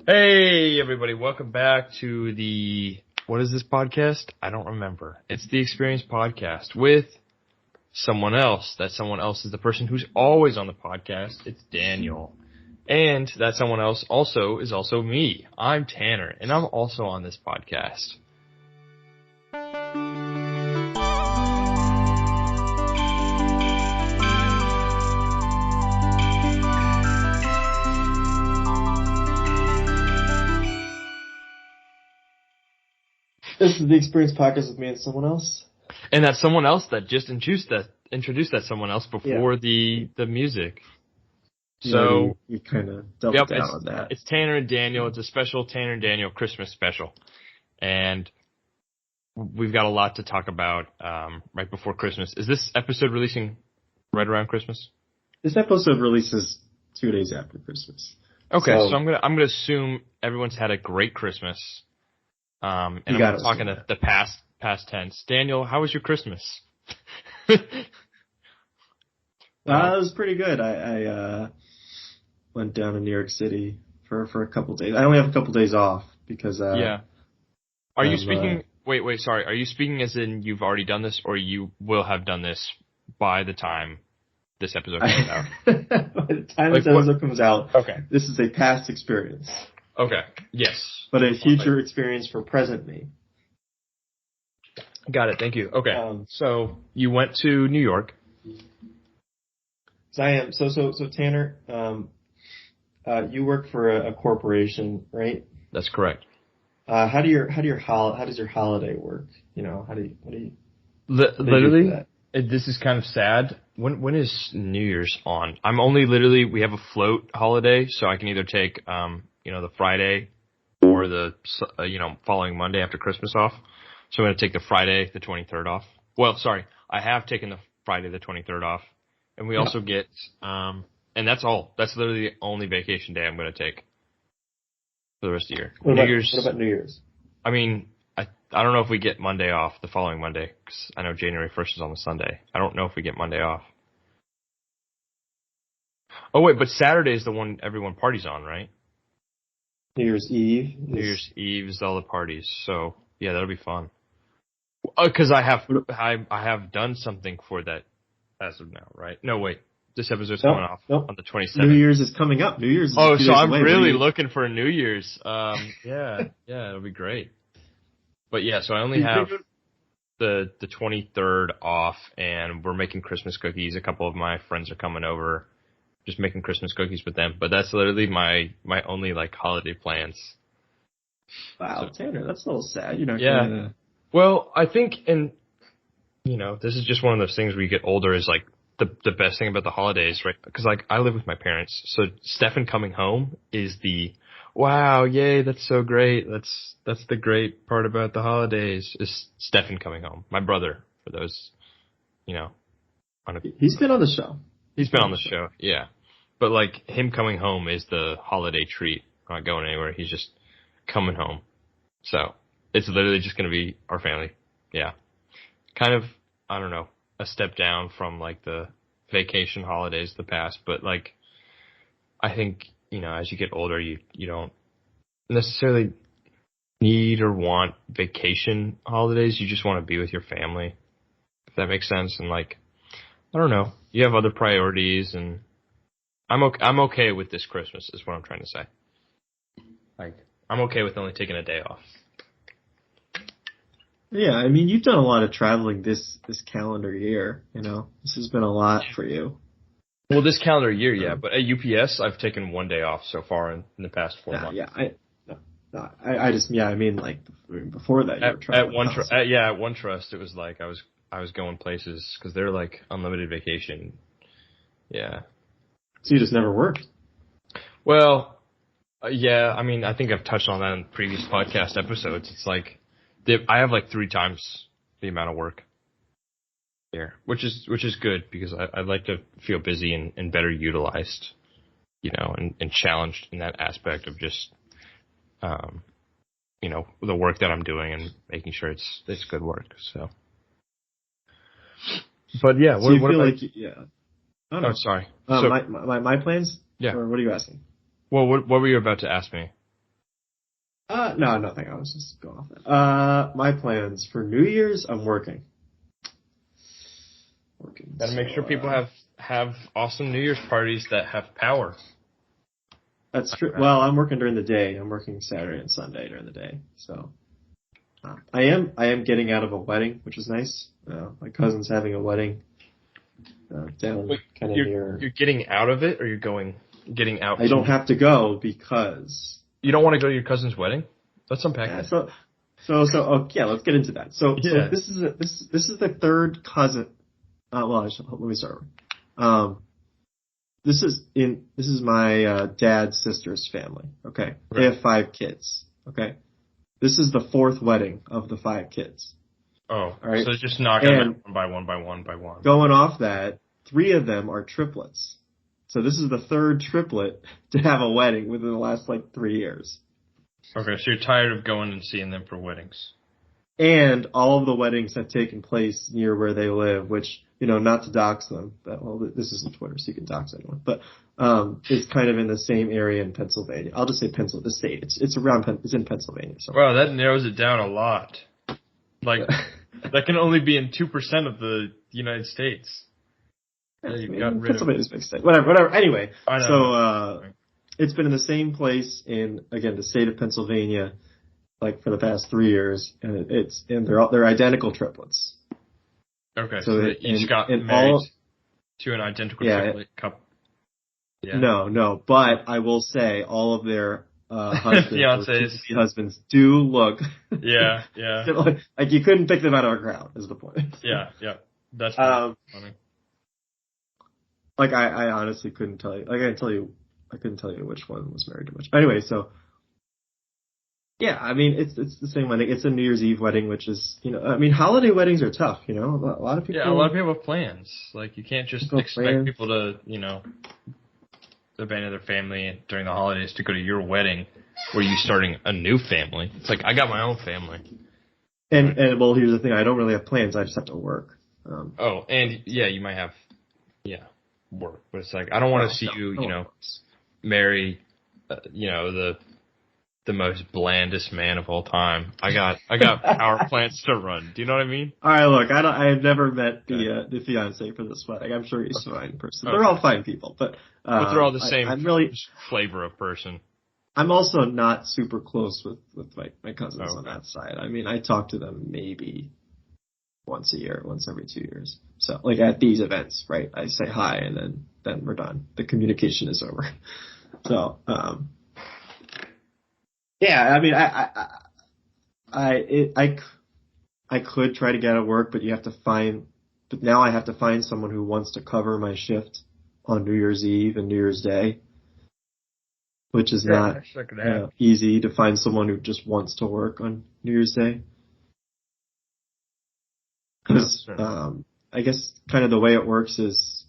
Hey, everybody. Welcome back to what is this podcast? I don't remember. It's the Experience Podcast with someone else. That someone else is the person who's always on the podcast. It's Daniel. And that someone else is also me. I'm Tanner, and I'm also on this podcast. This is the Experience Podcast with me and someone else. And that someone else that just introduced that someone else before the music. So you kind of doubled down on that. It's Tanner and Daniel. It's a special Tanner and Daniel Christmas special. And we've got a lot to talk about right before Christmas. Is this episode releasing right around Christmas? This episode releases 2 days after Christmas. Okay, so I'm gonna assume everyone's had a great Christmas. And I'm talking the past tense. Daniel, how was your Christmas? It was pretty good. I went down to New York City for a couple days. I only have a couple days off because yeah. Are you speaking? Wait. Sorry. Are you speaking as in you've already done this, or you will have done this by the time this episode comes out? By the time this episode comes out, okay. This is a past experience. Okay. Yes. But a future experience for present me. Got it. Thank you. Okay. So you went to New York. I am. So Tanner, you work for a corporation, right? That's correct. How does your holiday work? You know, how do you literally? This is kind of sad. When is New Year's on? I'm only we have a float holiday, so I can either take the Friday or the following Monday after Christmas off. So I'm going to take the Friday, the 23rd off. Well, sorry, I have taken the Friday, the 23rd off. And we also get, and that's all. That's literally the only vacation day I'm going to take for the rest of the year. What about New Year's? I mean, I don't know if we get Monday off the following Monday, because I know January 1st is on the Sunday. I don't know if we get Monday off. Oh, wait, but Saturday is the one everyone parties on, right? New Year's Eve. New Year's Eve is all the parties. So, yeah, that'll be fun. Because I have done something for that as of now, right? No, wait. This episode's coming off on the 27th. New Year's is coming up. New Year's is so I'm really looking for a New Year's. Yeah, it'll be great. But yeah, so I only have the 23rd off, and we're making Christmas cookies. A couple of my friends are coming over, just making Christmas cookies with them. But that's literally my only holiday plans. Wow, so, Tanner, that's a little sad. Yeah. Well, I think, and this is just one of those things where you get older is the best thing about the holidays, right? Because I live with my parents, so Stefan coming home is the wow, yay, that's so great. That's the great part about the holidays is Stefan coming home. My brother, for those, he's been on the show. He's been on the show, yeah. But him coming home is the holiday treat. I'm not going anywhere. He's just coming home. So it's literally just going to be our family. Yeah. Kind of, I don't know, a step down from the vacation holidays of the past. But I think, as you get older, you don't necessarily need or want vacation holidays. You just want to be with your family, if that makes sense. And I don't know, you have other priorities, and I'm okay with this Christmas is what I'm trying to say. I'm okay with only taking a day off. Yeah, I mean, you've done a lot of traveling this calendar year, This has been a lot for you. Well, this calendar year, yeah, but at UPS, I've taken 1 day off so far in the past 4 months. Yeah, I mean, before that, you were traveling. At OneTrust, it was I was going places because they're unlimited vacation. Yeah. So you just never worked? Well, yeah, I mean, I think I've touched on that in previous podcast episodes. It's I have 3 times the amount of work here, which is good because I like to feel busy and better utilized, and challenged in that aspect of just, the work that I'm doing and making sure it's good work. So, but yeah, so what about? Oh, sorry. My plans? Yeah. Or what are you asking? Well, what were you about to ask me? No, nothing. I was just going off that. My plans for New Year's, I'm working. Gotta make sure people have awesome New Year's parties that have power. That's true. Well, I'm working during the day. I'm working Saturday and Sunday during the day. So, I am getting out of a wedding, which is nice. My cousin's having a wedding, down kind of near. You're getting out of it, or getting out? I don't have to go because. You don't want to go to your cousin's wedding? Let's unpack that. Let's get into that. So this is the third cousin. Let me start. This is my dad's sister's family. Okay, right. They have 5 kids. Okay, this is the 4th wedding of the 5 kids. Oh, all right. So just knocking them one by one. Going off that, 3 of them are triplets. So this is the 3rd triplet to have a wedding within the last 3 years. Okay, so you're tired of going and seeing them for weddings. And all of the weddings have taken place near where they live, which, not to dox them, but, this isn't Twitter, so you can dox anyone, but, it's kind of in the same area in Pennsylvania. I'll just say the state. It's in Pennsylvania. Wow, that narrows it down a lot. That can only be in 2% of the United States. Pennsylvania's a big state. Whatever. Anyway, so, it's been in the same place in, again, the state of Pennsylvania, for the past 3 years, and they're identical triplets. Okay, so they each got married to an identical triplet couple. Yeah. No, but I will say all of their husbands do look. Yeah. You couldn't pick them out of a crowd, is the point. Yeah, that's funny. I honestly couldn't tell you. I couldn't tell you which one was married to which. Anyway, so. Yeah, I mean, it's the same wedding. It's a New Year's Eve wedding, which is, holiday weddings are tough, A lot of people. Yeah, a lot of people have plans. You can't just expect people to, abandon their family during the holidays to go to your wedding where you're starting a new family. It's I got my own family. And here's the thing. I don't really have plans. I just have to work. You might have, work. But it's I don't want to see you, marry, the most blandest man of all time. I got power plants to run. Do you know what I mean? All right, look, I have never met the fiance for this wedding. I'm sure he's a fine person. Okay. They're all fine people, but they're all the same flavor of person. I'm also not super close with my cousins on that side. I mean, I talk to them maybe once a year, once every 2 years. So at these events, right? I say hi and then we're done. The communication is over. So, yeah, I mean, I could try to get out of work, but now I have to find someone who wants to cover my shift on New Year's Eve and New Year's Day, which is not easy to find someone who just wants to work on New Year's Day. Because, I guess kind of the way it works is,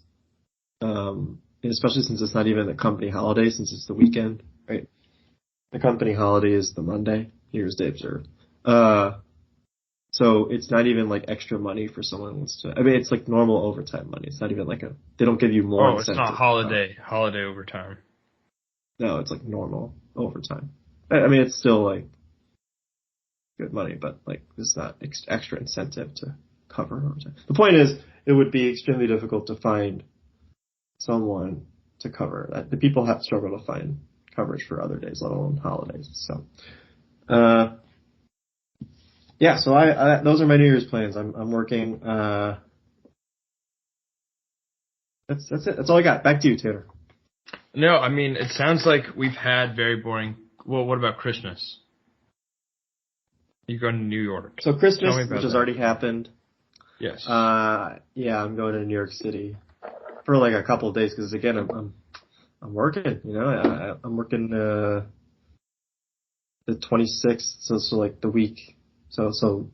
especially since it's not even a company holiday, since it's the weekend, right? The company holiday is the Monday, New Year's Day observed. So it's not even extra money for someone who wants to. I mean, it's normal overtime money. It's not even they don't give you more. Oh, it's not holiday overtime. No, it's normal overtime. I mean, it's still good money, but it's not extra incentive to cover overtime. The point is, it would be extremely difficult to find someone to cover that. The people have struggled to find coverage for other days, let alone holidays. So, so I those are my New Year's plans. I'm working. That's it. That's all I got. Back to you, Taylor. No, I mean, it sounds like we've had very boring. Well, what about Christmas? You're going to New York. So Christmas, which has already happened. Yes. Yeah, I'm going to New York City for a couple of days because again, I'm working, I'm working, the 26th, so the week, so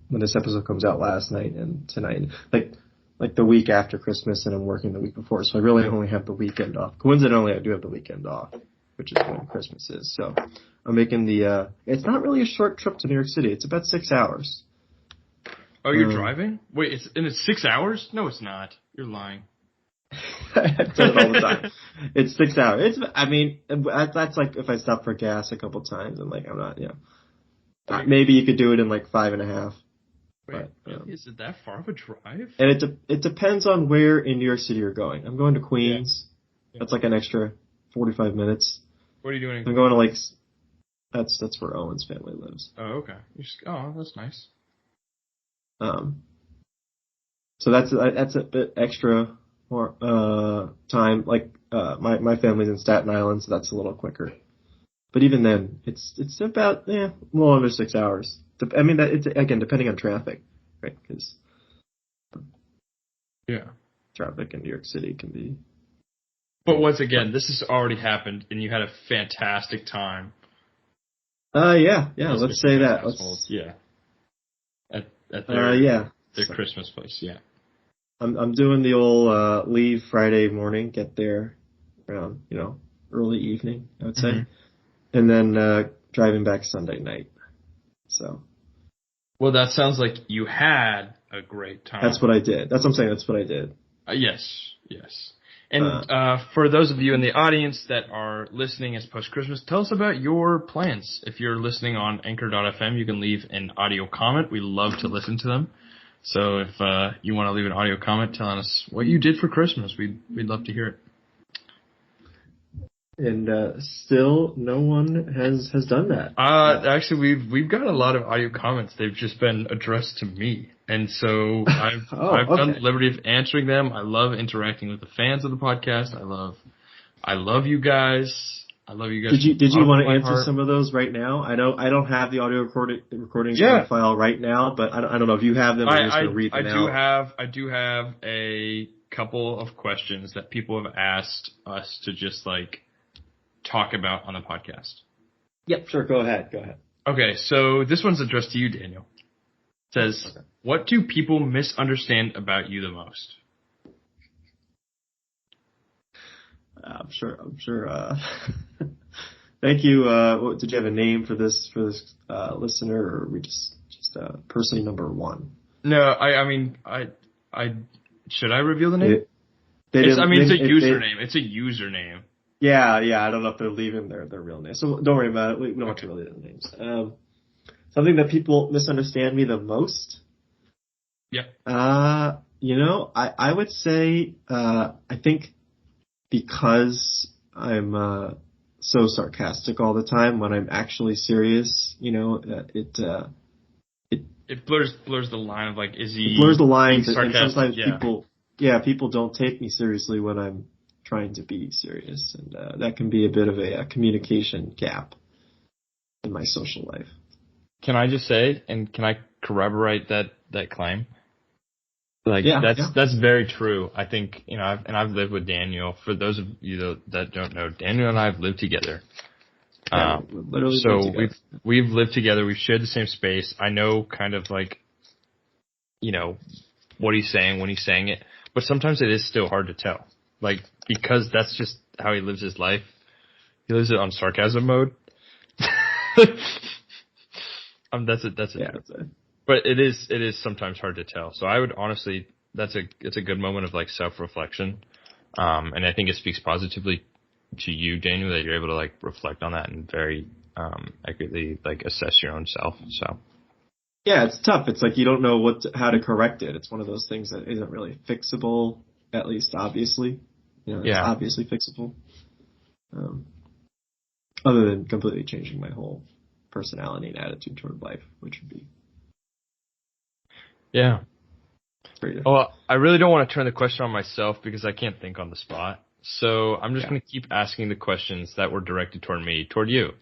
when this episode comes out last night and tonight, the week after Christmas, and I'm working the week before, so I really only have the weekend off. Coincidentally, I do have the weekend off, which is when Christmas is, so I'm making it's not really a short trip to New York City, it's about 6 hours. Oh, you're driving? Wait, it's 6 hours? No, it's not. You're lying. I've done it all the time. It's 6 hours. That's like if I stop for gas a couple times and like I'm not, maybe you could do it in like 5.5. Wait, is it that far of a drive? And it depends on where in New York City you're going. I'm going to Queens. Yeah. That's like an extra 45 minutes. What are you doing? I'm going to like, that's where Owen's family lives. Oh, okay. That's nice. So that's a bit extra more time. Like my family's in Staten Island, so that's a little quicker. But even then, it's about a little under 6 hours. I mean, that it's again depending on traffic, right? Because traffic in New York City can be. But once again, this has already happened, and you had a fantastic time. Yeah. Let's say that. At their so, Christmas place. Yeah. I'm doing the old leave Friday morning, get there around early evening, I would say, and then driving back Sunday night. So. Well, that sounds like you had a great time. That's what I did. That's what I'm saying. That's what I did. Yes. And for those of you in the audience that are listening as post-Christmas, tell us about your plans. If you're listening on Anchor.fm, you can leave an audio comment. We love to listen to them. So if you want to leave an audio comment telling us what you did for Christmas, we'd love to hear it. And still, no one has done that. Actually, we've got a lot of audio comments. They've just been addressed to me, and so I've done the liberty of answering them. I love interacting with the fans of the podcast. I love you guys. I love you guys. Did you want to answer some of those right now? I don't have the audio recordings on file right now, but I don't know if you have them. I'm just going to read them out. I do have a couple of questions that people have asked us to just like talk about on the podcast. Yep, sure. Go ahead. Okay, so this one's addressed to you, Daniel. It says, What do people misunderstand about you the most? I'm sure. Thank you. Did you have a name for this listener, or are we just person number one? No, I mean, should I reveal the name? It's a username. It's a username. Yeah. I don't know if they're leaving their real name, so don't worry about it. We don't have to really know the names. Something that people misunderstand me the most. Yeah. I would say I think because I'm so sarcastic all the time when I'm actually serious, it blurs the line of like, is he? It blurs the lines, and sometimes people don't take me seriously when I'm trying to be serious, and that can be a bit of a communication gap in my social life. Can I just say, and can I corroborate that claim? That's very true. I think, I've lived with Daniel. For those of you that don't know, Daniel and I have lived together. We've lived together. We've shared the same space. I know kind of like, what he's saying when he's saying it, but sometimes it is still hard to tell. Like, because that's just how he lives his life. He lives it on sarcasm mode. That's it. Yeah, but it is sometimes hard to tell. So I would honestly, it's a good moment of like self-reflection. And I think it speaks positively to you, Daniel, that you're able to like reflect on that and very accurately like assess your own self. So yeah, it's tough. It's like you don't know how to correct it. It's one of those things that isn't really fixable, at least obviously. It's obviously fixable. Other than completely changing my whole personality and attitude toward life, which would be. Yeah. Well, I really don't want to turn the question on myself because I can't think on the spot. So I'm just going to keep asking the questions that were directed toward you.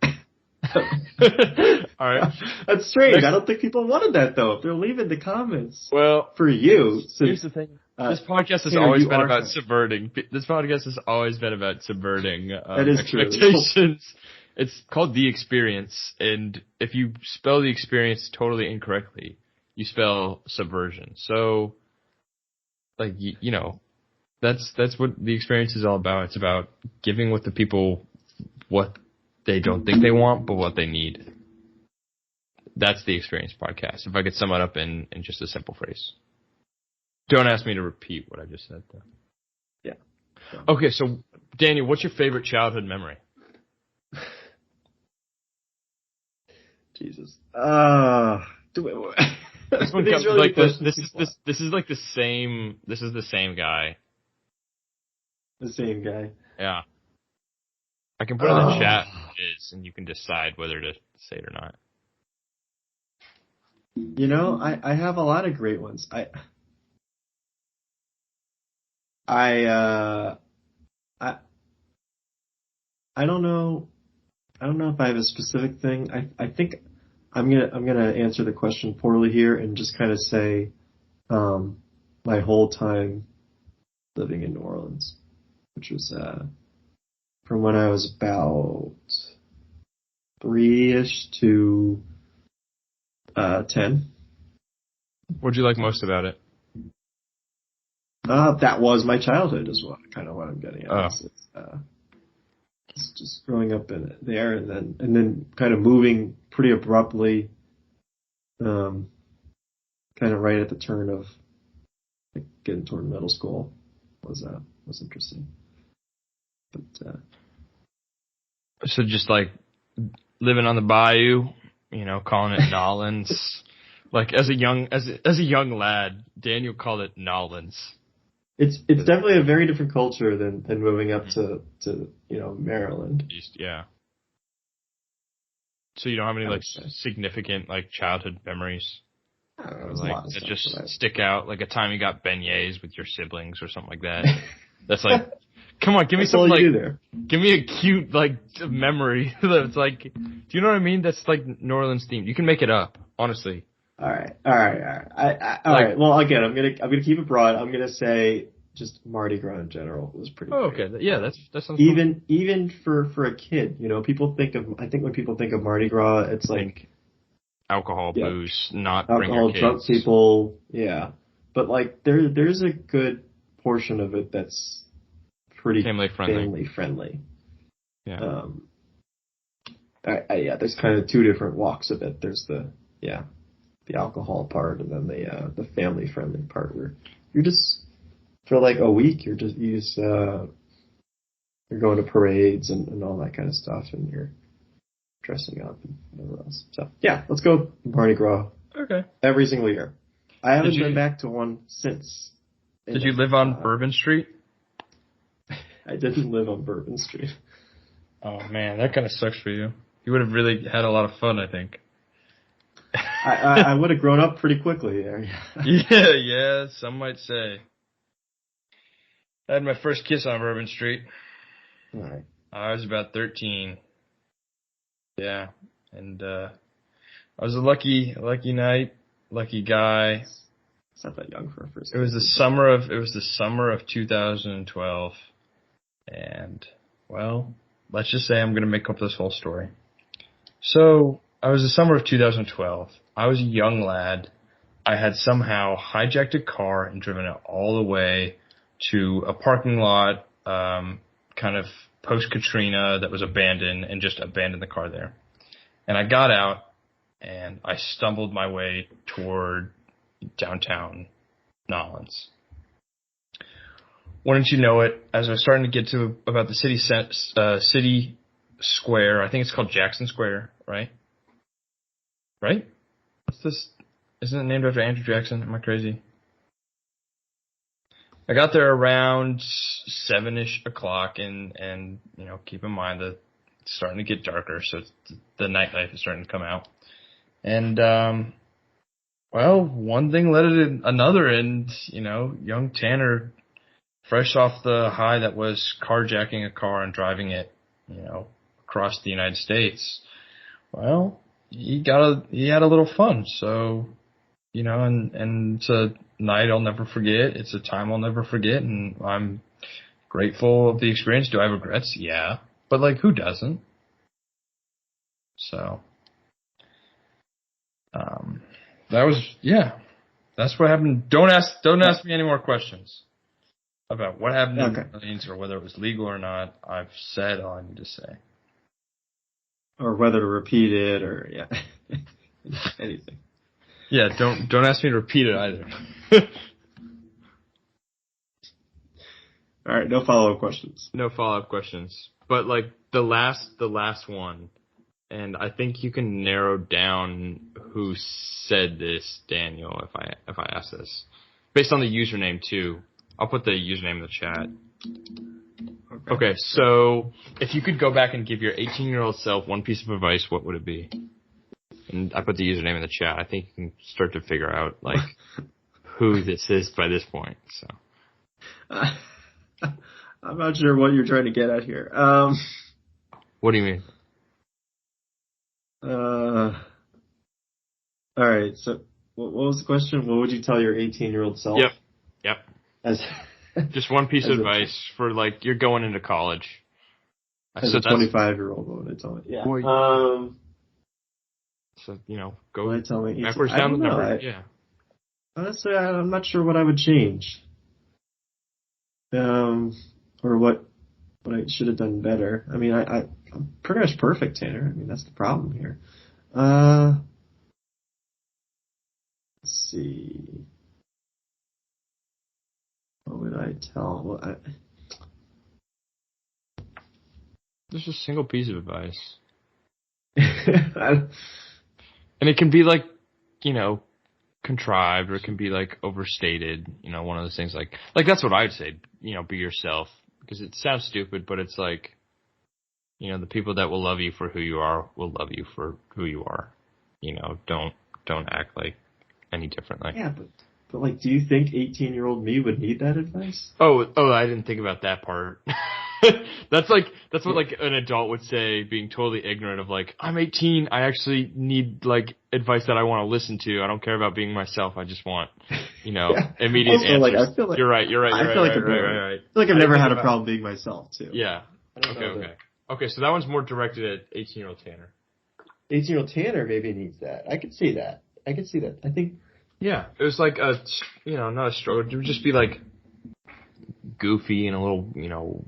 All right. That's strange. I don't think people wanted that though. If they're leaving the comments. Well, for you. Here's the thing. This podcast has always been about subverting. This podcast has always been about subverting expectations. True. It's called The Experience, and if you spell the experience totally incorrectly, you spell subversion. So, like, that's what The Experience is all about. It's about giving with the people what they don't think they want, but what they need. That's The Experience podcast. If I could sum it up in just a simple phrase. Don't ask me to repeat what I just said, though. Yeah. Okay, so Daniel, what's your favorite childhood memory? Jesus. This one comes like this is like the same. This is the same guy. The same guy. Yeah. I can put in the chat what it is, and you can decide whether to say it or not. You know, I have a lot of great ones. I don't know. I don't know if I have a specific thing. I think I'm gonna answer the question poorly here and just kind of say my whole time living in New Orleans, which was from when I was about 3-ish to 10. What'd you like most about it? That was my childhood, is kind of what I'm getting at. Oh. It's just growing up in there, and then kind of moving pretty abruptly, kind of right at the turn of like, getting toward middle school was interesting. But So just like living on the bayou, you know, calling it Nolans. Like as a young lad, Daniel called it Nolans. It's definitely a very different culture than moving up to Maryland. East, yeah. So you don't have any like significant like childhood memories? I don't know, like that just stick out, like a time you got beignets with your siblings or something like that. That's like, come on, give me something like, give me a cute like memory that's like, do you know what I mean? That's like New Orleans themed. You can make it up, honestly. All right. All right. Well, again, I'm gonna keep it broad. I'm gonna say just Mardi Gras in general was pretty. Oh, okay. Great. Yeah, that sounds even for a kid, you know, I think when people think of Mardi Gras, it's like alcohol, booze, not alcohol, bring your kids. drunk people, yeah. But like there's a good portion of it that's pretty family friendly. Yeah. Yeah. There's kind of two different walks of it. There's the alcohol part, and then the family friendly part where you're just for like a week you're going to parades and all that kind of stuff, and you're dressing up and whatever else. So yeah, let's go Mardi Gras. Okay. Every single year. I haven't been back to one since. Did you live on Bourbon Street? I didn't live on Bourbon Street. Oh man, that kind of sucks for you. You would have really had a lot of fun, I think. I would have grown up pretty quickly there. Yeah, some might say. I had my first kiss on Bourbon Street. All right. I was about 13. Yeah, and I was a lucky night, lucky guy. It's not that young for a first. It was the summer of 2012, and well, let's just say I'm gonna make up this whole story. So I was the summer of 2012. I was a young lad. I had somehow hijacked a car and driven it all the way to a parking lot, kind of post-Katrina that was abandoned, and just abandoned the car there. And I got out, and I stumbled my way toward downtown Nolans. Wouldn't you know it, as I was starting to get to about the city square, I think it's called Jackson Square, right? Right? What's this? Isn't it named after Andrew Jackson? Am I crazy? I got there around 7-ish o'clock, and you know, keep in mind that it's starting to get darker, so the nightlife is starting to come out. And well, one thing led to another, and you know, young Tanner, fresh off the high that was carjacking a car and driving it, you know, across the United States. Well, he had a little fun, so you know, and it's a night I'll never forget. It's a time I'll never forget, and I'm grateful of the experience. Do I have regrets? Yeah, but like, who doesn't? So, that's what happened. Don't ask me any more questions about what happened in New Orleans or whether it was legal or not. I've said all I need to say. Or whether to repeat it, or anything. Yeah, don't ask me to repeat it either. All right, no follow-up questions. No follow-up questions. But like the last one, and I think you can narrow down who said this, Daniel, if I ask this. Based on the username too. I'll put the username in the chat. Okay, so if you could go back and give your 18-year-old self one piece of advice, what would it be? And I put the username in the chat. I think you can start to figure out like who this is by this point. So I'm not sure what you're trying to get at here. What do you mean? All right. So what was the question? What would you tell your 18-year-old self? Yep. As just one piece of advice for like you're going into college. As a 25-year-old, what would I tell it? Yeah. So go what I tell me backwards down the number. Yeah. Honestly, I'm not sure what I would change. Or what I should have done better. I mean, I'm pretty much perfect, Tanner. I mean, that's the problem here. Let's see. What would I tell? Well, There's just a single piece of advice. And it can be like, contrived, or it can be like overstated. One of those things like that's what I'd say. Be yourself, because it sounds stupid, but it's like, the people that will love you for who you are will love you for who you are. Don't act like any differently. Yeah, but like, do you think 18-year-old me would need that advice? Oh, I didn't think about that part. That's what like an adult would say, being totally ignorant of like, I'm 18, I actually need like advice that I want to listen to. I don't care about being myself. I just want, immediate also, answers. Like, I feel like you're right. I feel like I've never had a problem being myself too. Yeah. Okay. So that one's more directed at 18-year-old Tanner. 18-year-old Tanner maybe needs that. I could see that. I think. Yeah, it was like not a struggle. It would just be like goofy and a little,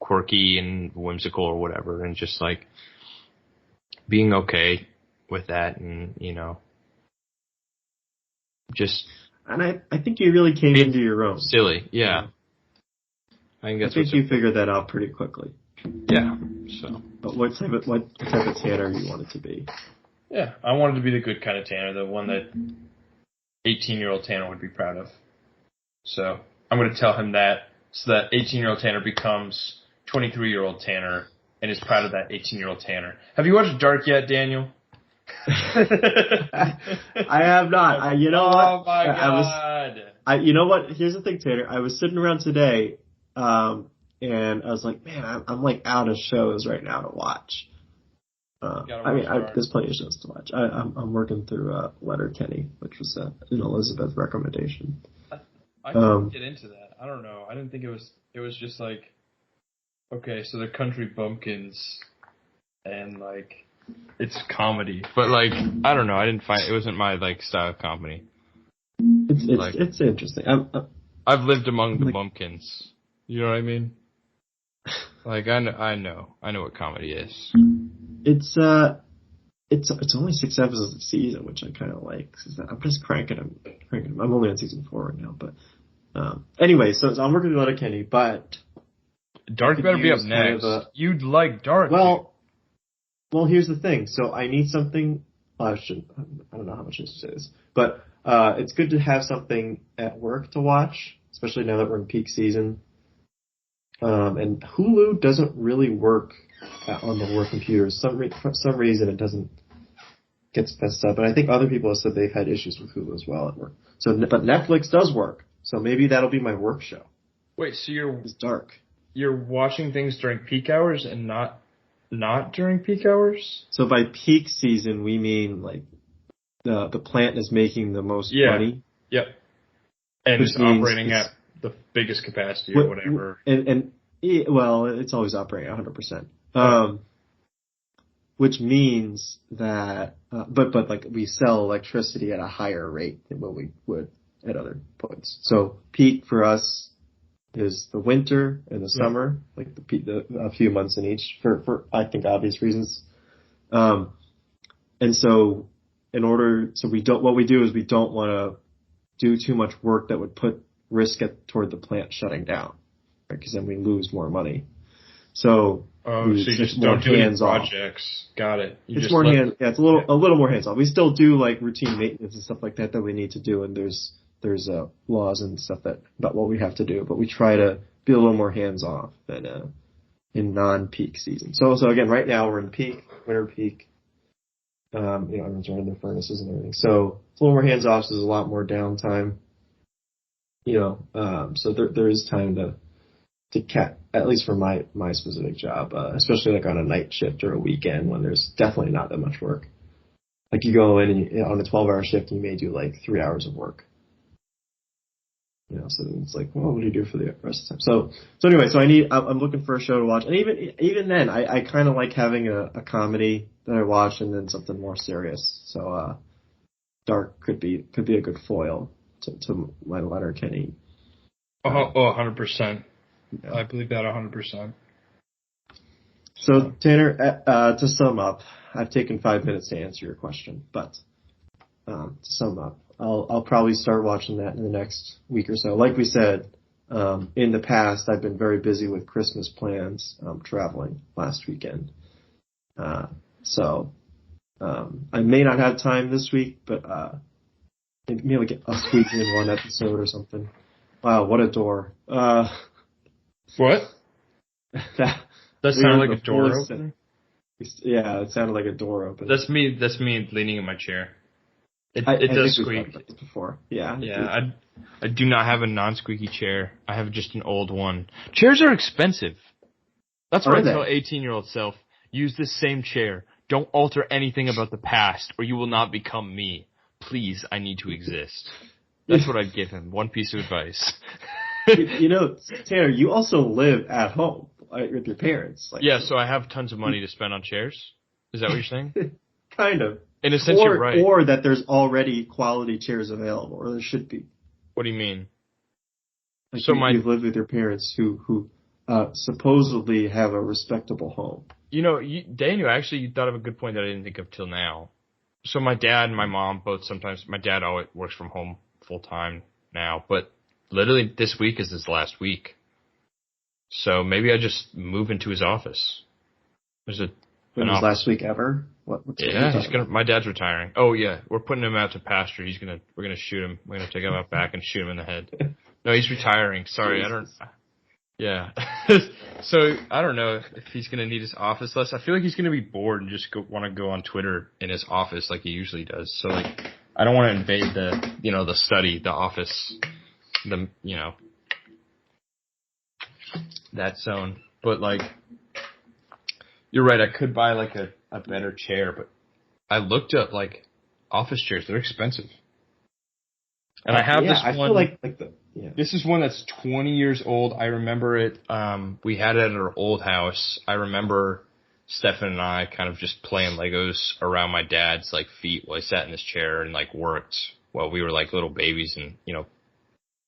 quirky and whimsical or whatever, and just like being okay with that, and just. And I think you really came into your own. Silly, yeah. I think you figured that out pretty quickly. Yeah. So. But what type of Tanner you wanted to be? Yeah, I wanted to be the good kind of Tanner, the one that 18-year-old Tanner would be proud of. So I'm going to tell him that, so that 18-year-old Tanner becomes 23-year-old Tanner and is proud of that 18-year-old Tanner. Have you watched Dark yet, Daniel? I have not. You know what? Oh my God. You know what? Here's the thing, Tanner. I was sitting around today, and I was like, man, I'm like out of shows right now to watch. There's plenty of shows to watch. I'm working through Letterkenny, which was an Elizabeth recommendation. I couldn't get into that. I don't know. I didn't think it was just like, okay, so they're country bumpkins, and like, it's comedy. But like, I don't know. I didn't find it wasn't my like style of comedy. It's interesting. I've lived among the bumpkins. You know what I mean? Like, I know what comedy is. It's only 6 episodes a season, which I kind of like. I'm just cranking them. I'm only on season 4 right now, but anyway, so I'm working with Letterkenny, but Dark better be up next. You'd like Dark. Well, here's the thing. So I need something. I don't know how much I should say this, but it's good to have something at work to watch, especially now that we're in peak season. And Hulu doesn't really work on the work computers. For some reason, it doesn't get messed up. And I think other people have said they've had issues with Hulu as well at work. But Netflix does work. So maybe that'll be my work show. Wait, so it's dark. You're watching things during peak hours and not during peak hours? So by peak season, we mean like the plant is making the most money. Yep. And it's operating at the biggest capacity or whatever. Well, it's always operating at 100%. Which means that, but like we sell electricity at a higher rate than what we would at other points. So peak for us is the winter and the summer, like a few months in each for I think obvious reasons. And so we don't want to do too much work that would put risk toward the plant shutting down. because then we lose more money. So so you just don't do any projects. Got it. It's more it's a little more hands off. We still do like routine maintenance and stuff like that we need to do, and there's laws and stuff about what we have to do, but we try to be a little more hands off than in non-peak season. So again, right now we're in winter peak. Everyone's running their furnaces and everything. So it's a little more hands off. So there's a lot more downtime. So there is time to at least for my specific job, especially like on a night shift or a weekend when there's definitely not that much work. Like you go in and on a 12-hour shift, you may do like 3 hours of work. So it's like, well, what do you do for the rest of the time? So anyway, I'm looking for a show to watch, and even then, I kind of like having a comedy that I watch and then something more serious. So Dark could be a good foil to my Letterkenny. 100%. Yeah. I believe that 100%. So Tanner, to sum up, I've taken 5 minutes to answer your question, but to sum up, I'll probably start watching that in the next week or so. Like we said, in the past, I've been very busy with Christmas plans, traveling last weekend. So I may not have time this week, but maybe I'll squeeze in one episode or something. Wow, what a door. What? That sounded like a door opener? Yeah, it sounded like a door opener. That's me leaning in my chair. It does squeak. Before. Yeah. Yeah, I do not have a non-squeaky chair. I have just an old one. Chairs are expensive. That's what I tell 18-year-old self. Use this same chair. Don't alter anything about the past, or you will not become me. Please, I need to exist. That's what I'd give him. One piece of advice. Tanner, you also live at home with your parents. So I have tons of money to spend on chairs. Is that what you're saying? Kind of. In a sense, you're right. Or that there's already quality chairs available, or there should be. What do you mean? You've lived with your parents who supposedly have a respectable home. Daniel, actually, you thought of a good point that I didn't think of till now. So my dad and my mom both sometimes, my dad always works from home full time now, but literally this week is his last week. So maybe I just move into his office. His last week ever? My dad's retiring. Oh yeah, we're putting him out to pasture. We're gonna shoot him. We're gonna take him out back and shoot him in the head. No, he's retiring. Sorry, Yeah. So I don't know if he's gonna need his office less. I feel like he's gonna be bored and just want to go on Twitter in his office like he usually does. So I don't want to invade the study, the office, that zone. But you're right. I could buy a better chair, but I looked up office chairs. They're expensive. And I have this one. This is one that's 20 years old. I remember it. We had it at our old house. I remember Stefan and I kind of just playing Legos around my dad's feet while I sat in this chair and worked while we were little babies and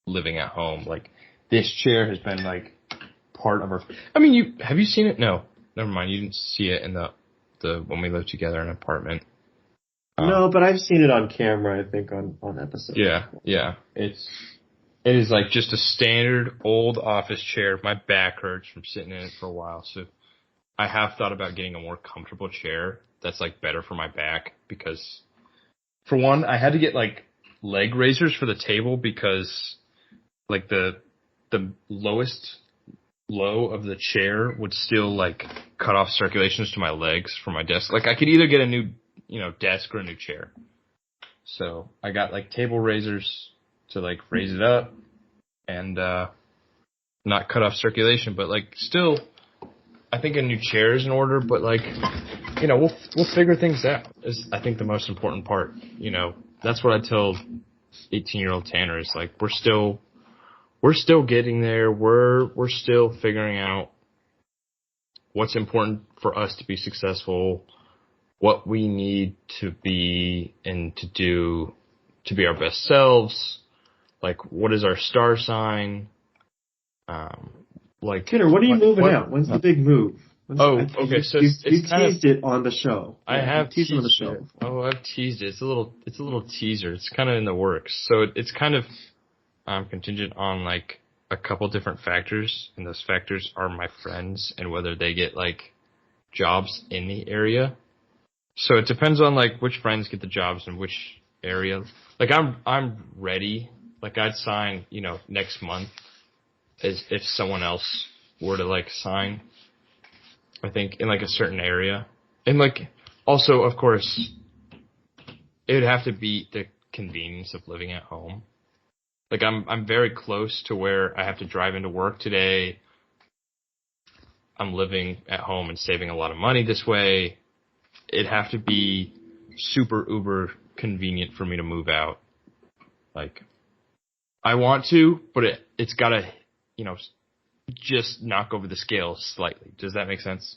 living at home. This chair has been part of our. I mean, have you seen it? No, never mind. You didn't see it in the when we lived together in an apartment. No, but I've seen it on camera, I think, on episodes. Yeah. It is just a standard old office chair. My back hurts from sitting in it for a while, so I have thought about getting a more comfortable chair that's better for my back because, for one, I had to get leg raisers for the table because the lowest low of the chair would still cut off circulations to my legs from my desk. I could either get a new desk or a new chair. So I got table raisers to raise it up and not cut off circulation, but still I think a new chair is in order, but we'll figure things out is I think the most important part. That's what I tell 18-year-old Tanner is we're still getting there. We're still figuring out what's important for us to be successful, what we need to be and to do to be our best selves. What is our star sign? Tanner, what are you moving out? When's the big move? Okay. So you teased it on the show. I have teased it on the show. Oh, I've teased it. It's a little teaser. It's kind of in the works. So it's kind of contingent on a couple different factors, and those factors are my friends and whether they get like jobs in the area. So it depends on like which friends get the jobs in which area. Like I'm ready. Like I'd sign, next month as if someone else were to like sign. I think in like a certain area. And like also of course it would have to be the convenience of living at home. Like I'm very close to where I have to drive into work today. I'm living at home and saving a lot of money this way. It'd have to be super uber convenient for me to move out. Like I want to, but it's gotta, just knock over the scale slightly. Does that make sense?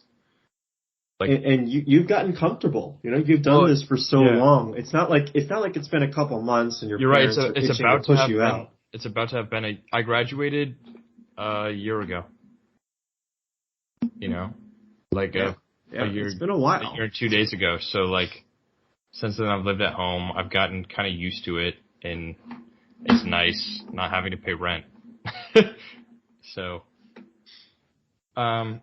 Like, and you've gotten comfortable. You've done this for so long. It's not like it's been a couple months and you're parents right. It's are about to push you out. It's about to have been I graduated a year ago. Like a year. It's been a while. A year and 2 days ago. So like, since then I've lived at home. I've gotten kind of used to it, and it's nice not having to pay rent. So I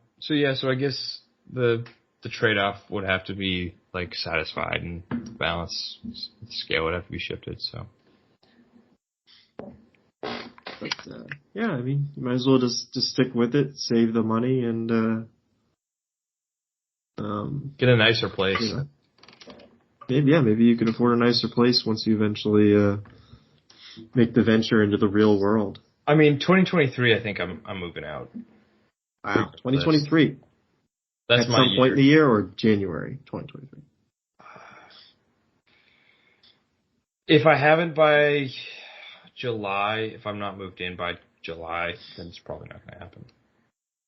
guess the trade-off would have to be like satisfied, and the balance scale would have to be shifted. So, but, I mean, you might as well just stick with it, save the money, and get a nicer place. Maybe you can afford a nicer place once you eventually make the venture into the real world. I mean, 2023. I think I'm moving out. Wow, 2023. That's at some point in the year, or January 2023. If I haven't by July, if I'm not moved in by July, then it's probably not going to happen.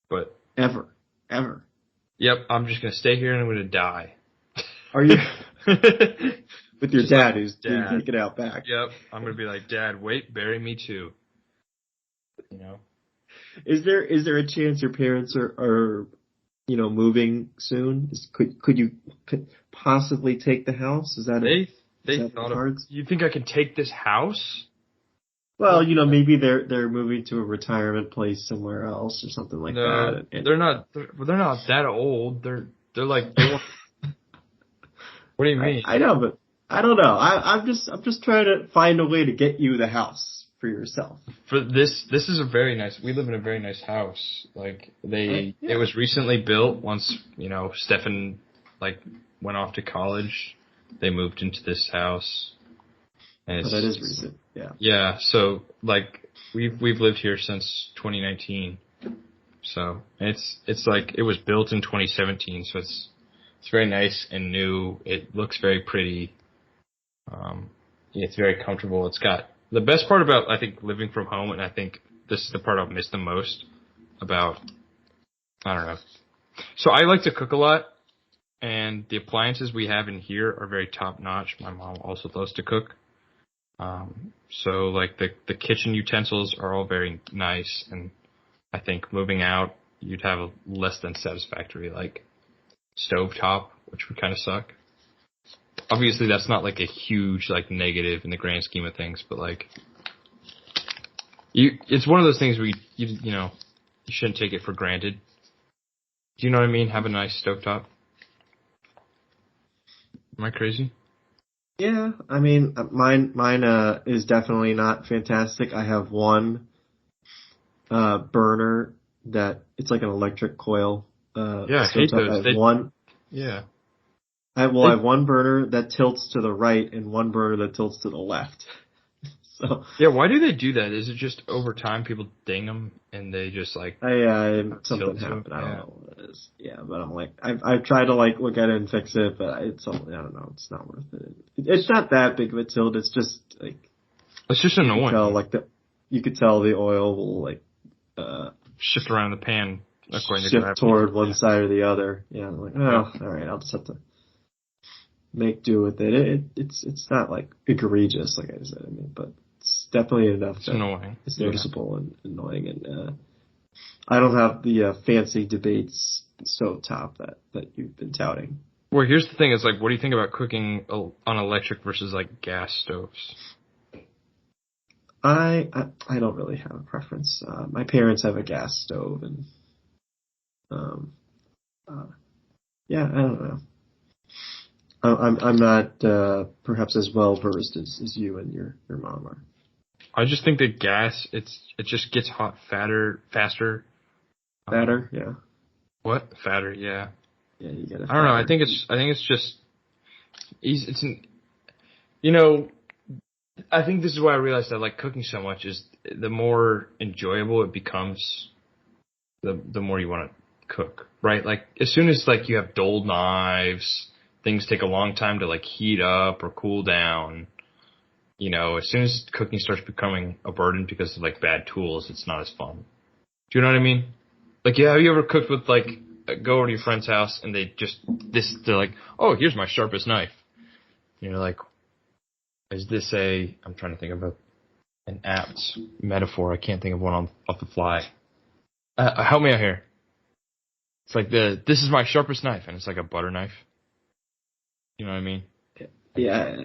But ever. Yep, I'm just going to stay here and I'm going to die. Are you? With your dad, who's taking it out back. Yep, I'm going to be like, Dad, wait, bury me too. Is there a chance your parents are moving soon? Could you possibly take the house? Is that they thought of? You think I can take this house? Well, maybe they're moving to a retirement place somewhere else or something like that. They're not that old. They're like. What do you mean? I know, but I don't know. I'm just trying to find a way to get you the house for yourself. For this is a very nice. We live in a very nice house. Like it was recently built. Once Stefan went off to college, they moved into this house. And that is recent. Yeah. Yeah. So we've lived here since 2019. So it's like it was built in 2017. So it's very nice and new. It looks very pretty. It's very comfortable. It's got the best part about, I think, living from home, and I think this is the part I've missed the most about, I don't know. So I like to cook a lot, and the appliances we have in here are very top notch. My mom also loves to cook. So the kitchen utensils are all very nice, and I think moving out, you'd have a less than satisfactory stovetop, which would kind of suck. Obviously, that's not a huge negative in the grand scheme of things, but it's one of those things where you shouldn't take it for granted. Do you know what I mean? Have a nice stovetop. Am I crazy? Yeah, I mean, mine is definitely not fantastic. I have one burner that it's like an electric coil. I hate those. I have one burner that tilts to the right and one burner that tilts to the left. So yeah, why do they do that? Is it just over time people ding them and they just something happened. I don't know what it is. Yeah, but I'm I've tried to look at it and fix it, but I don't know. It's not worth it. It's not that big of a tilt. It's just it's just annoying. You could tell the oil will shift around the pan according to toward one side or the other. Yeah, I'm all right. I'll just have to make do with it. It's not egregious, like I said. I mean, but it's definitely enough. It's annoying. It's noticeable and annoying, and I don't have the fancy debates stovetop that you've been touting. Well, here's the thing: is what do you think about cooking on electric versus gas stoves? I don't really have a preference. My parents have a gas stove, and um, uh, yeah, I don't know. I'm not perhaps as well versed as you and your mom are. I just think that gas, it just gets hot faster. Fatter, yeah, What? Fatter, yeah. yeah. You get a I don't know. I fatter. think it's just, it's an, you know, I think this is why I realized I like cooking so much is the more enjoyable it becomes, the more you want to cook, right? Like as soon as like you have dull knives, things take a long time to like heat up or cool down. As soon as cooking starts becoming a burden because of like bad tools, it's not as fun. Do you know what I mean? Like, yeah, have you ever cooked with like, go over to your friend's house and they're like, oh, here's my sharpest knife. And you're like, is this I'm trying to think of an apt metaphor. I can't think of one off the fly. Help me out here. It's like this is my sharpest knife, and it's like a butter knife. You know what I mean? Yeah,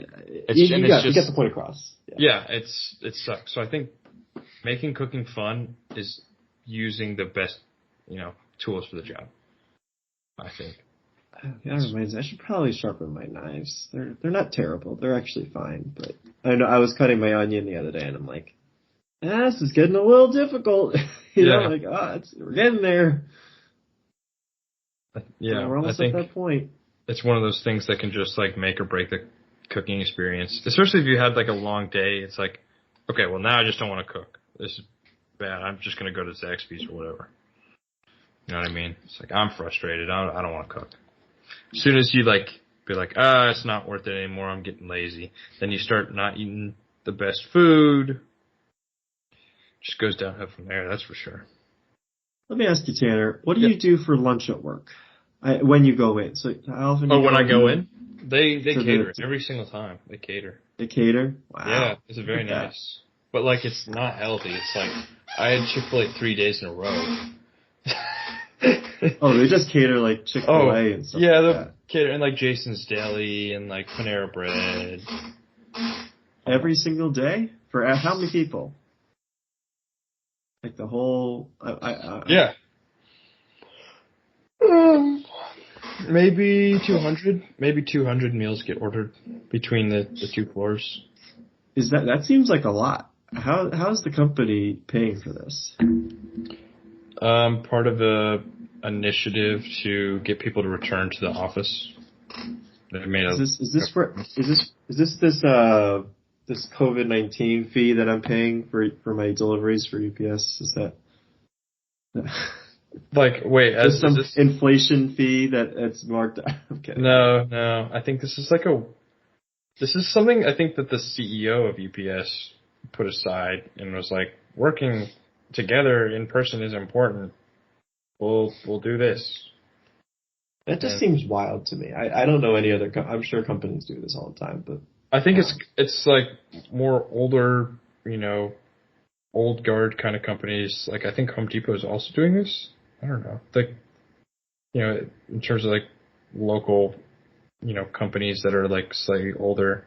You get the point across. Yeah, it sucks. So I think making cooking fun is using the best, tools for the job. I think. Yeah, that reminds me. I should probably sharpen my knives. They're not terrible. They're actually fine. But I know I was cutting my onion the other day, and I'm like, this is getting a little difficult. Like, we're getting there. Yeah, so we're almost at that point. It's one of those things that can just like make or break the cooking experience. Especially if you had like a long day. It's like, okay, well now I just don't want to cook. This is bad. I'm just gonna go to Zaxby's or whatever. You know what I mean? It's like I'm frustrated. I don't want to cook. As soon as you like be like, it's not worth it anymore. I'm getting lazy. Then you start not eating the best food. Just goes downhill from there. That's for sure. Let me ask you, Tanner. What do you do for lunch at work? When you go in? So how often? When I go in, they cater every single time. They cater. They cater. Wow. Yeah, it's very nice. But like, it's not healthy. It's like I had Chick-fil-A 3 days in a row. Oh, they just cater like Chick-fil-A and stuff. Yeah, like they cater and like Jason's Deli and like Panera Bread. Every single day for how many people? Like the whole. Yeah. Maybe 200. Maybe 200 meals get ordered between the two floors. That seems like a lot. How's the company paying for this? Part of the initiative to get people to return to the office. They made this COVID-19 fee that I'm paying for my deliveries for UPS? Is that like wait? Is some inflation fee that it's marked? I'm kidding. No. I think this is this is something I think that the CEO of UPS put aside and was like, working together in person is important. We'll do this. That just seems wild to me. I don't know any other. I'm sure companies do this all the time, but I think it's like more older, old guard kind of companies. Like I think Home Depot is also doing this. I don't know. Like, in terms of like local, companies that are like slightly older,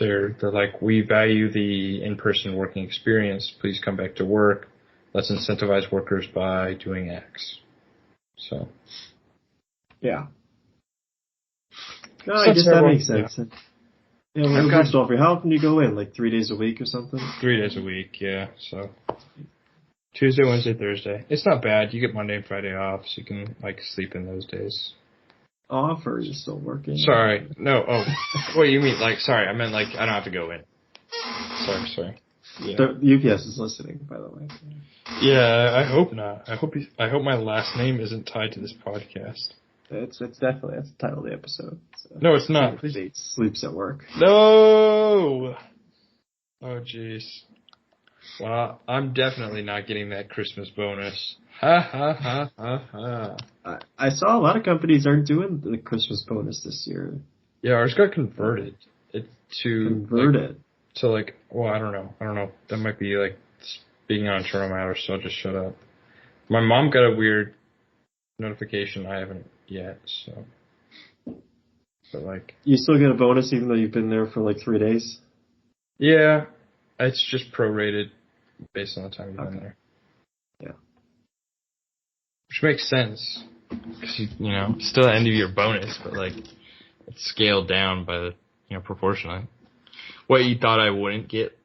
they're like, we value the in-person working experience. Please come back to work. Let's incentivize workers by doing X. So. Yeah. No, I guess that makes sense. Yeah. First off, how often do you go in? Like 3 days a week or something? 3 days a week, yeah. So Tuesday, Wednesday, Thursday. It's not bad. You get Monday and Friday off, so you can like sleep in those days. Off, or are you still working? Sorry. No. Oh, what do you mean? Like, sorry. I meant like I don't have to go in. Sorry. Yeah. The UPS is listening, by the way. Yeah, I hope not. I hope my last name isn't tied to this podcast. It's definitely, that's the title of the episode. So. No, it's not. Please. Sleeps at work. No. Oh, jeez. Well, I'm definitely not getting that Christmas bonus. Ha ha ha ha ha. I saw a lot of companies aren't doing the Christmas bonus this year. Yeah, ours got converted. Converted? Well, I don't know. That might be like speaking on Toronto Matter, so I'll just shut up. My mom got a weird notification. I haven't yet, so. But like. You still get a bonus even though you've been there for like 3 days? Yeah, it's just prorated based on the time you've been there. Yeah. Which makes sense. Because, still the end of your bonus, but, like, it's scaled down by the, proportionally. What, you thought I wouldn't get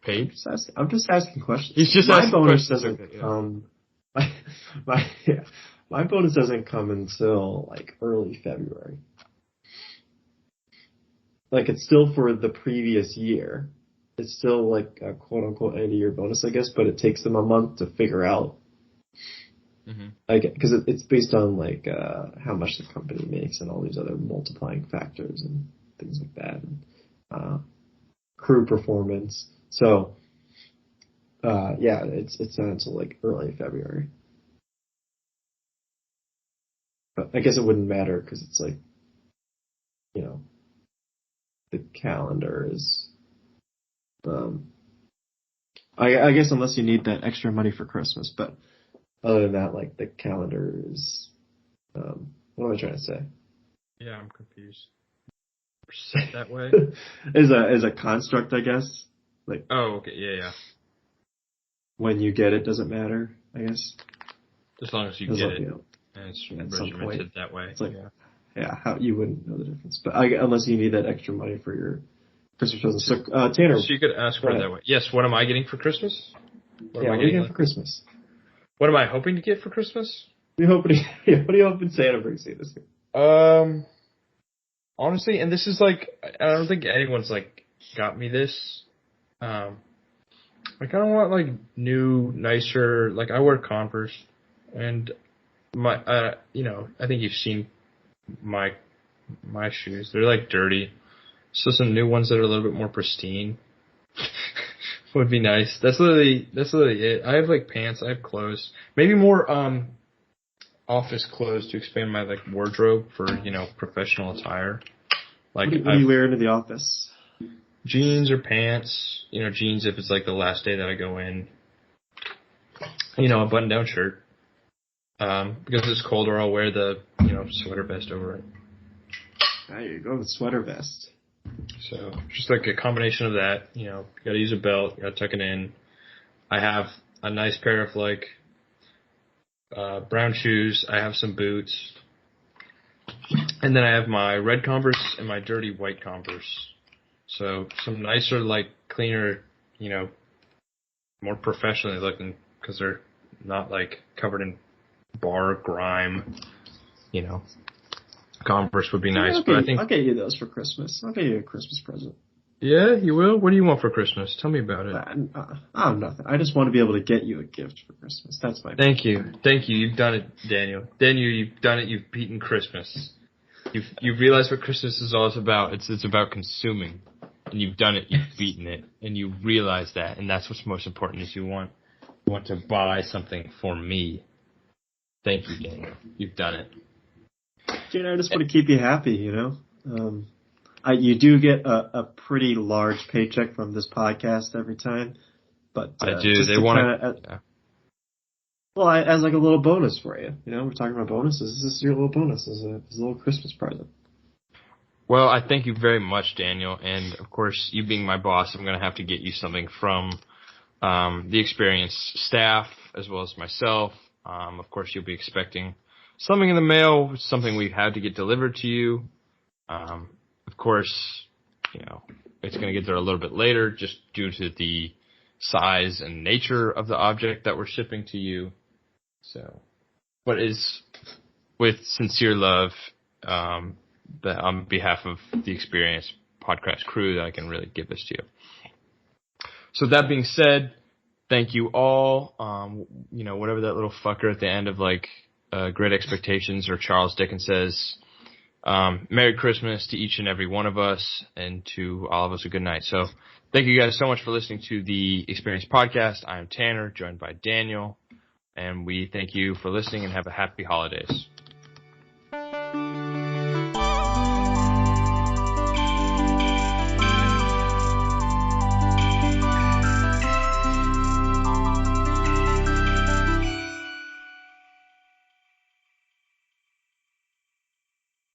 paid? I'm just asking questions. He's just my asking bonus questions. doesn't come. My bonus doesn't come until like early February. Like it's still for the previous year. It's still like a quote unquote end of year bonus, I guess, but it takes them a month to figure out. Like, because it's based on like how much the company makes and all these other multiplying factors and things like that, and crew performance. So, yeah, it's not until like early February. But I guess it wouldn't matter because it's like, the calendar is. I guess unless you need that extra money for Christmas, but other than that, like the calendar is. What am I trying to say? Yeah, I'm confused. Set that way is a construct, I guess. Like. Oh, okay, yeah. When you get it, doesn't matter, I guess. As long as you get it, and it's regimented that way. It's like, how you wouldn't know the difference, but unless you need that extra money for your Christmas present. So, Tanner, so you could ask for it that way. Yes. What am I getting for Christmas? What are you getting for Christmas? What am I hoping to get for Christmas? What do you hoping Santa brings you this year? Honestly, and this is like, I don't think anyone's like got me this. Like I don't want like new, nicer. Like I wear Converse, and my, I think you've seen my shoes. They're like dirty. So some new ones that are a little bit more pristine would be nice. That's literally it. I have like pants. I have clothes. Maybe more office clothes to expand my like wardrobe for professional attire. Like what do you wear into the office? Jeans or pants. Jeans if it's like the last day that I go in. A button-down shirt. Because it's colder, I'll wear the sweater vest over it. There you go, the sweater vest. So just like a combination of that. You got to use a belt. You got to tuck it in. I have a nice pair of like brown shoes. I have some boots. And then I have my red Converse and my dirty white Converse. So some nicer, like cleaner, more professionally looking because they're not like covered in bar grime. Converse would be nice, but I think I'll get you those for Christmas. I'll get you a Christmas present. Yeah, you will? What do you want for Christmas? Tell me about it. Nothing. I just want to be able to get you a gift for Christmas. That's my Thank you. You've done it, Daniel. You've done it. You've beaten Christmas. You've realized what Christmas is all about. It's about consuming. And you've done it. You've beaten it. And you realize that. And that's what's most important is you want to buy something for me. Thank you, Daniel. You've done it. I just want to keep you happy, you do get a pretty large paycheck from this podcast every time, but I do. They want to. Well, as like a little bonus for you. We're talking about bonuses. This is your little bonus as a little Christmas present. Well, I thank you very much, Daniel, and of course, you being my boss, I'm going to have to get you something from the experienced staff as well as myself. Of course, you'll be expecting something in the mail, something we've had to get delivered to you. Of course, it's going to get there a little bit later just due to the size and nature of the object that we're shipping to you. So, but is with sincere love, that on behalf of the experienced podcast crew that I can really give this to you. So that being said, thank you all. Whatever that little fucker at the end of like, Great Expectations or Charles Dickens says, Merry Christmas to each and every one of us and to all of us a good night. So thank you guys so much for listening to the Experience Podcast. I am Tanner, joined by Daniel, and we thank you for listening and have a happy holidays.